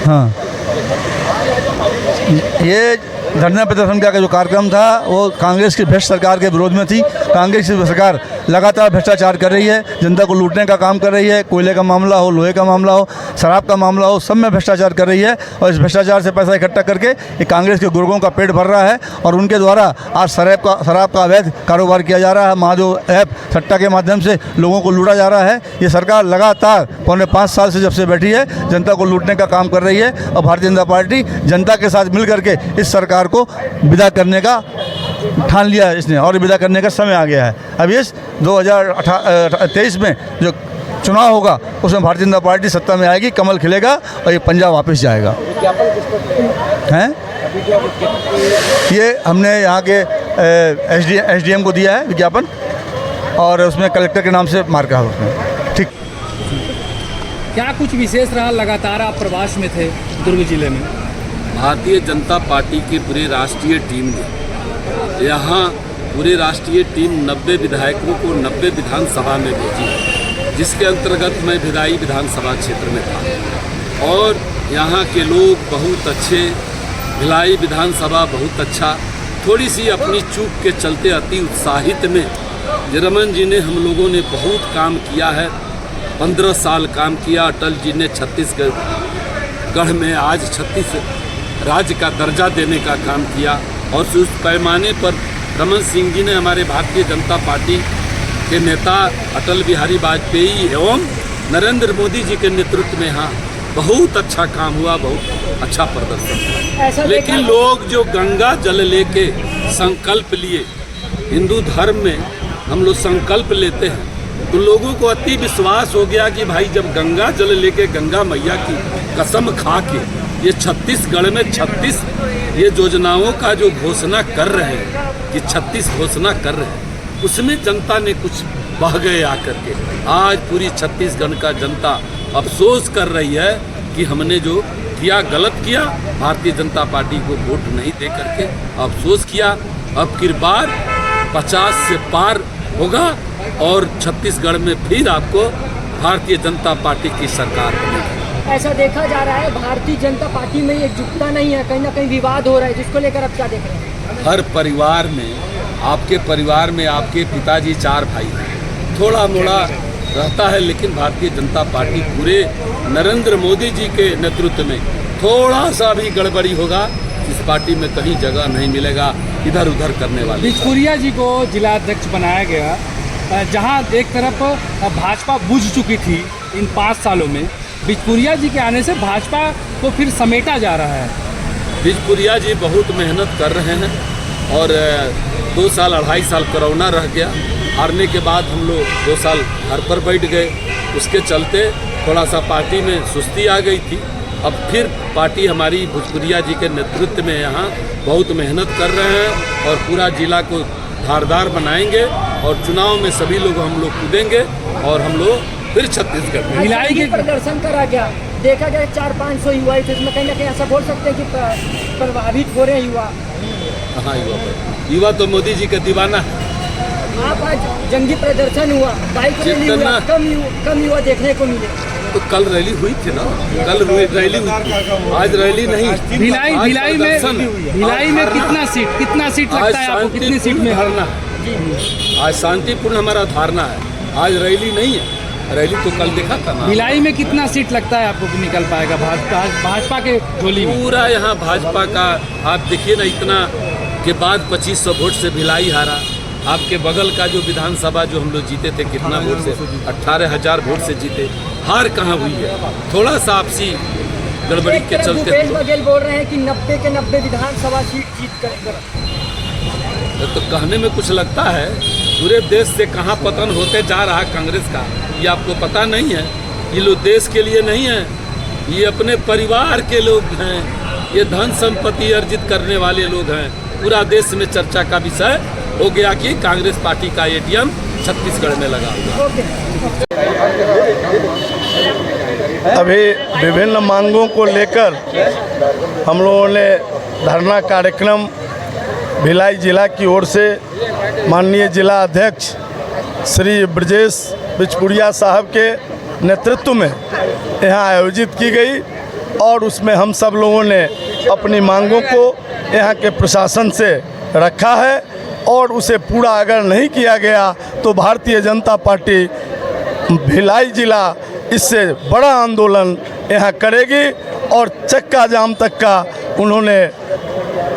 हाँ, ये धरना प्रदर्शन का जो कार्यक्रम था वो कांग्रेस की भ्रष्ट सरकार के विरोध में थी। कांग्रेस की सरकार लगातार भ्रष्टाचार कर रही है, जनता को लूटने का काम कर रही है। कोयले का मामला हो, लोहे का मामला हो, शराब का मामला हो, सब में भ्रष्टाचार कर रही है। और इस भ्रष्टाचार से पैसा इकट्ठा करके ये कांग्रेस के गुर्गों का पेट भर रहा है और उनके द्वारा आज शराब का अवैध कारोबार किया जा रहा है। महाजो ऐप सट्टा के माध्यम से लोगों को लूटा जा रहा है। ये सरकार लगातार पौने 5 साल से जब से बैठी है जनता को लूटने का काम कर रही है और भारतीय जनता पार्टी जनता के साथ मिल करके इस सरकार को विदा करने का ठान लिया है इसने और विदा करने का समय आ गया है। अब इस 2023 में जो चुनाव होगा उसमें भारतीय जनता पार्टी सत्ता में आएगी, कमल खिलेगा और ये पंजाब वापस जाएगा। हैं ये हमने यहाँ के एसडीएम को दिया है विज्ञापन और उसमें कलेक्टर के नाम से मार्का है उसमें। ठीक, क्या कुछ विशेष रहा? लगातार आप प्रवास में थे दुर्ग जिले में। भारतीय जनता पार्टी की पूरी राष्ट्रीय टीम ने यहाँ पूरी राष्ट्रीय टीम 90 विधायकों को 90 विधानसभा में भेजी, जिसके अंतर्गत मैं भिलाई विधानसभा क्षेत्र में था। और यहाँ के लोग बहुत अच्छे, भिलाई विधानसभा बहुत अच्छा। थोड़ी सी अपनी चूक के चलते अति उत्साहित में रमन जी ने हम लोगों ने बहुत काम किया है। 15 साल काम किया। अटल जी ने छत्तीसगढ़ में आज 36 राज्य का दर्जा देने का काम किया और उस पैमाने पर रमन सिंह जी ने हमारे भारतीय जनता पार्टी के नेता अटल बिहारी वाजपेयी एवं नरेंद्र मोदी जी के नेतृत्व में यहाँ बहुत अच्छा काम हुआ, बहुत अच्छा प्रदर्शन हुआ। लेकिन लोग जो गंगा जल लेके संकल्प लिए, हिंदू धर्म में हम लोग संकल्प लेते हैं तो लोगों को अति विश्वास हो गया कि भाई जब गंगा जल लेके गंगा मैया की कसम खा के ये छत्तीसगढ़ में 36 ये योजनाओं का जो घोषणा कर रहे हैं कि 36 घोषणा कर रहे हैं, उसमें जनता ने कुछ बह गए आकर के। आज पूरी छत्तीसगढ़ का जनता अफसोस कर रही है कि हमने जो किया गलत किया, भारतीय जनता पार्टी को वोट नहीं दे करके अफसोस किया। अब की बार 50 से पार होगा और छत्तीसगढ़ में फिर आपको भारतीय जनता पार्टी की सरकार बनेगी। ऐसा देखा जा रहा है भारतीय जनता पार्टी में एकजुटता नहीं है, कहीं ना कहीं विवाद हो रहा है, जिसको लेकर आप क्या देख रहे हैं? हर परिवार में, आपके परिवार में आपके पिताजी 4 भाई हैं, थोड़ा मोड़ा रहता है, लेकिन भारतीय जनता पार्टी पूरे नरेंद्र मोदी जी के नेतृत्व में थोड़ा सा भी गड़बड़ी होगा इस पार्टी में कहीं जगह नहीं मिलेगा इधर उधर करने वाले। बिचपुरिया जी को जिलाध्यक्ष बनाया गया, जहां एक तरफ भाजपा बुझ चुकी थी इन 5 सालों में, बिचपुरिया जी के आने से भाजपा को फिर समेटा जा रहा है। बिचपुरिया जी बहुत मेहनत कर रहे हैं और 2 साल 2.5 साल कोरोना रह गया, हारने के बाद हम लोग 2 साल घर पर बैठ गए, उसके चलते थोड़ा सा पार्टी में सुस्ती आ गई थी। अब फिर पार्टी हमारी बिचपुरिया जी के नेतृत्व में यहाँ बहुत मेहनत कर रहे हैं और पूरा जिला को धारदार बनाएंगे और चुनाव में सभी लोग हम लोग कूदेंगे और हम लोग फिर छत्तीसगढ़ में भिलाई के प्रदर्शन करा गया, देखा गया 400-500 युवा थे, इसमें कहीं ना कहीं ऐसा बोल सकते हैं कि प्रभावित हो रहे हैं युवा। हाँ, युवा तो मोदी जी का दीवाना है। आप आज जंगी प्रदर्शन हुआ, बाइक रैली हुआ, कम युवा देखने को मिले। तो कल रैली हुई थी ना, कल रैली हुई थी, आज रैली नहीं। भिलाई में कितना सीट लगता है आपको? कितनी सीट में हारना है? आज शांतिपूर्ण हमारा धारणा है, आज रैली नहीं है। रैली तो कल देखा था ना। भिलाई में कितना सीट लगता है आपको कि निकल पाएगा भाजपा के झोली में? पूरा यहाँ भाजपा का आप देखिए ना, इतना के बाद 2500 वोट से भिलाई हारा। आपके बगल का जो विधानसभा जो हम लोग जीते थे कितना वोट से? 18,000 वोट से जीते। हार कहाँ हुई है? थोड़ा सा आपसी गड़बड़ी के चलते। भूपेश बघेल बोल रहे हैं कि 90 के 90 विधानसभा सीट जीत कर। तो कहने में कुछ लगता है, पूरे देश से कहाँ पतन होते जा रहा कांग्रेस का, ये आपको पता नहीं है। ये लोग देश के लिए नहीं है, ये अपने परिवार के लोग हैं, ये धन संपत्ति अर्जित करने वाले लोग हैं। पूरा देश में चर्चा का विषय हो गया कि कांग्रेस पार्टी का एटीएम छत्तीसगढ़ में लगा हुआ। अभी विभिन्न मांगों को लेकर हम लोगों ने धरना कार्यक्रम भिलाई जिला की ओर से माननीय जिला अध्यक्ष श्री ब्रजेश बिचपुरिया साहब के नेतृत्व में यहाँ आयोजित की गई और उसमें हम सब लोगों ने अपनी मांगों को यहाँ के प्रशासन से रखा है और उसे पूरा अगर नहीं किया गया तो भारतीय जनता पार्टी भिलाई जिला इससे बड़ा आंदोलन यहाँ करेगी और चक्का जाम तक का उन्होंने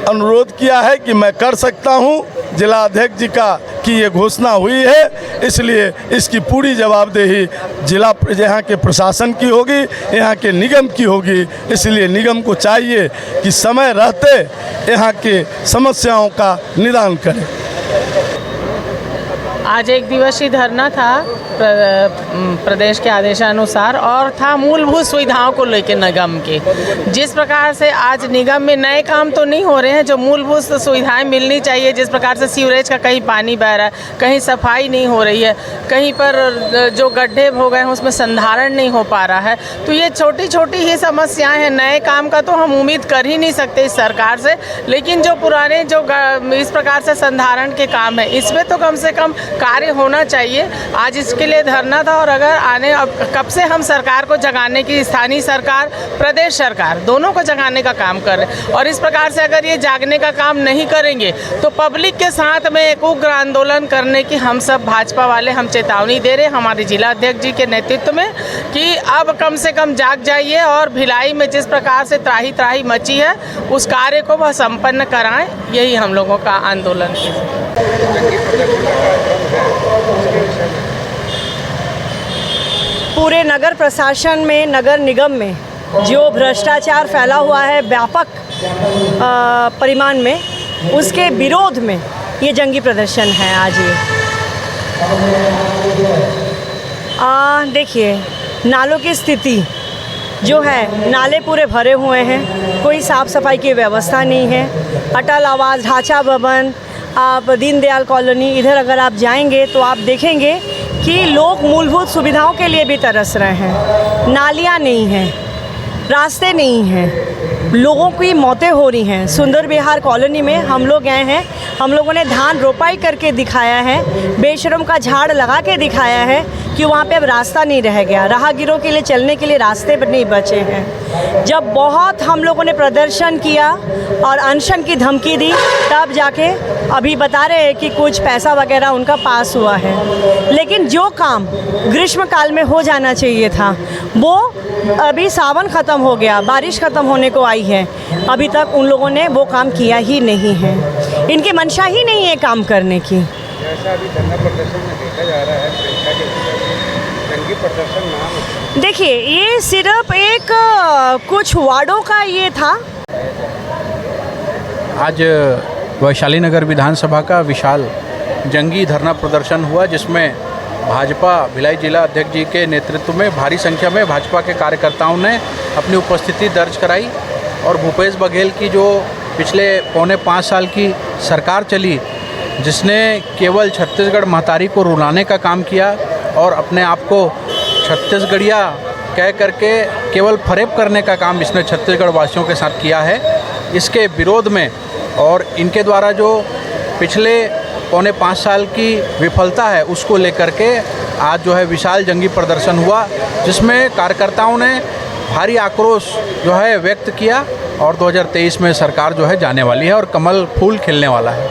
अनुरोध किया है कि मैं कर सकता हूँ। जिला अध्यक्ष जी का की ये घोषणा हुई है, इसलिए इसकी पूरी जवाबदेही जिला यहाँ के प्रशासन की होगी, यहाँ के निगम की होगी। इसलिए निगम को चाहिए कि समय रहते यहाँ के समस्याओं का निदान करें। आज एक दिवसीय धरना था प्रदेश के आदेशानुसार और था मूलभूत सुविधाओं को लेकर निगम के। जिस प्रकार से आज निगम में नए काम तो नहीं हो रहे हैं, जो मूलभूत सुविधाएं मिलनी चाहिए, जिस प्रकार से सीवरेज का कहीं पानी बह रहा है, कहीं सफाई नहीं हो रही है, कहीं पर जो गड्ढे हो गए हैं उसमें संधारण नहीं हो पा रहा है, तो ये छोटी छोटी ही समस्याएं हैं। नए काम का तो हम उम्मीद कर ही नहीं सकते इस सरकार से, लेकिन जो पुराने जो इस प्रकार से संधारण के काम है इसमें तो कम से कम कार्य होना चाहिए। आज इसके लिए धरना था और अगर अब कब से हम सरकार को जगाने की, स्थानीय सरकार प्रदेश सरकार दोनों को जगाने का काम कर रहे हैं और इस प्रकार से अगर ये जागने का काम नहीं करेंगे तो पब्लिक के साथ में एक उग्र आंदोलन करने की हम सब भाजपा वाले हम चेतावनी दे रहे हैं हमारे जिला अध्यक्ष जी के नेतृत्व में कि अब कम से कम जाग जाइए और भिलाई में जिस प्रकार से त्राही त्राही मची है उस कार्य को वह संपन्न कराएं। यही हम लोगों का आंदोलन है। पूरे नगर प्रशासन में, नगर निगम में जो भ्रष्टाचार फैला हुआ है व्यापक परिमाण में, उसके विरोध में ये जंगी प्रदर्शन है आज ये। देखिए नालों की स्थिति जो है, नाले पूरे भरे हुए हैं, कोई साफ़ सफाई की व्यवस्था नहीं है। अटल आवास ढांचा भवन, आप दीनदयाल कॉलोनी, इधर अगर आप जाएंगे तो आप देखेंगे कि लोग मूलभूत सुविधाओं के लिए भी तरस रहे हैं। नालियाँ नहीं हैं, रास्ते नहीं हैं, लोगों की मौतें हो रही हैं। सुंदर विहार कॉलोनी में हम लोग गए हैं, हम लोगों ने धान रोपाई करके दिखाया है, बेशरम का झाड़ लगा के दिखाया है कि वहाँ पे अब रास्ता नहीं रह गया, राहगीरों के लिए चलने के लिए रास्ते नहीं बचे हैं। जब बहुत हम लोगों ने प्रदर्शन किया और अनशन की धमकी दी, तब जाके अभी बता रहे हैं कि कुछ पैसा वगैरह उनका पास हुआ है। लेकिन जो काम ग्रीष्म काल में हो जाना चाहिए था वो अभी सावन ख़त्म हो गया, बारिश ख़त्म होने को आई है, अभी तक उन लोगों ने वो काम किया ही नहीं है। इनकी मंशा ही नहीं है काम करने की। जैसा अभी धरना प्रदर्शन में देखा जा रहा है, जंगी प्रदर्शन नाम, देखिए ये सिर्फ एक कुछ वार्डों का ये था। आज वैशाली नगर विधानसभा का विशाल जंगी धरना प्रदर्शन हुआ, जिसमें भाजपा भिलाई जिला अध्यक्ष जी के नेतृत्व में भारी संख्या में भाजपा के कार्यकर्ताओं ने अपनी उपस्थिति दर्ज कराई और भूपेश बघेल की जो पिछले 4.25 साल की सरकार चली, जिसने केवल छत्तीसगढ़ महतारी को रुलाने का काम किया और अपने आप को छत्तीसगढ़िया कह करके केवल फरेब करने का काम इसने छत्तीसगढ़ वासियों के साथ किया है, इसके विरोध में और इनके द्वारा जो पिछले 4.25 साल की विफलता है उसको लेकर के आज जो है विशाल जंगी प्रदर्शन हुआ, जिसमें कार्यकर्ताओं ने भारी आक्रोश जो है व्यक्त किया और 2023 में सरकार जो है जाने वाली है और कमल फूल खिलने वाला है।